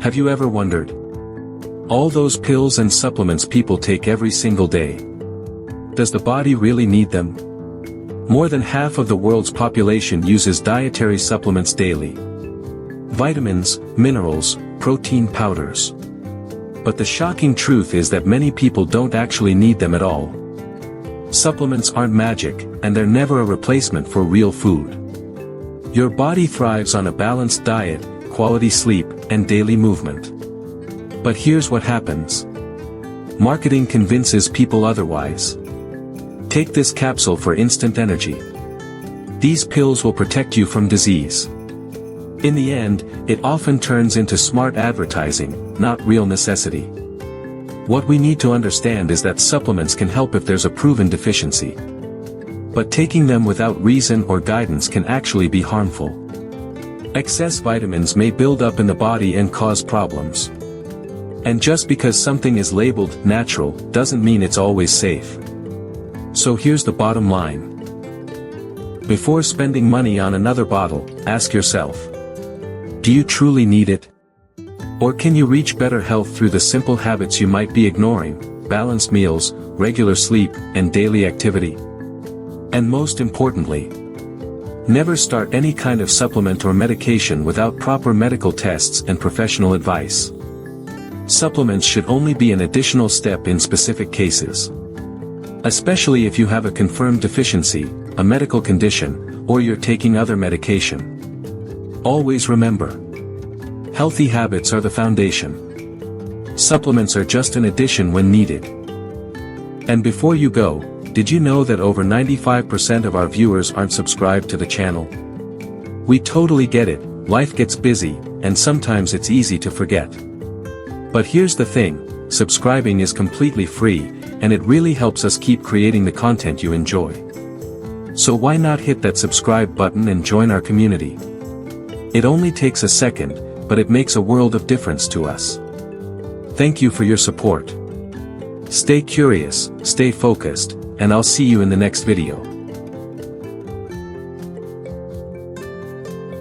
Have you ever wondered? All those pills and supplements people take every single day. Does the body really need them? More than half of the world's population uses dietary supplements daily. Vitamins, minerals, protein powders. But the shocking truth is that many people don't actually need them at all. Supplements aren't magic, and they're never a replacement for real food. Your body thrives on a balanced diet, quality sleep, and daily movement. But here's what happens. Marketing convinces people otherwise. Take this capsule for instant energy. These pills will protect you from disease. In the end, it often turns into smart advertising, not real necessity. What we need to understand is that supplements can help if there's a proven deficiency. But taking them without reason or guidance can actually be harmful. Excess vitamins may build up in the body and cause problems. And just because something is labeled natural doesn't mean it's always safe. So here's the bottom line. Before spending money on another bottle, ask yourself, do you truly need it? Or can you reach better health through the simple habits you might be ignoring: balanced meals, regular sleep, and daily activity? And most importantly, never start any kind of supplement or medication without proper medical tests and professional advice. Supplements should only be an additional step in specific cases. Especially if you have a confirmed deficiency, a medical condition, or you're taking other medication. Always remember, healthy habits are the foundation. Supplements are just an addition when needed. And before you go, did you know that over 95% of our viewers aren't subscribed to the channel? We totally get it, life gets busy, and sometimes it's easy to forget. But here's the thing, subscribing is completely free, and it really helps us keep creating the content you enjoy. So why not hit that subscribe button and join our community? It only takes a second, but it makes a world of difference to us. Thank you for your support. Stay curious, stay focused, and I'll see you in the next video.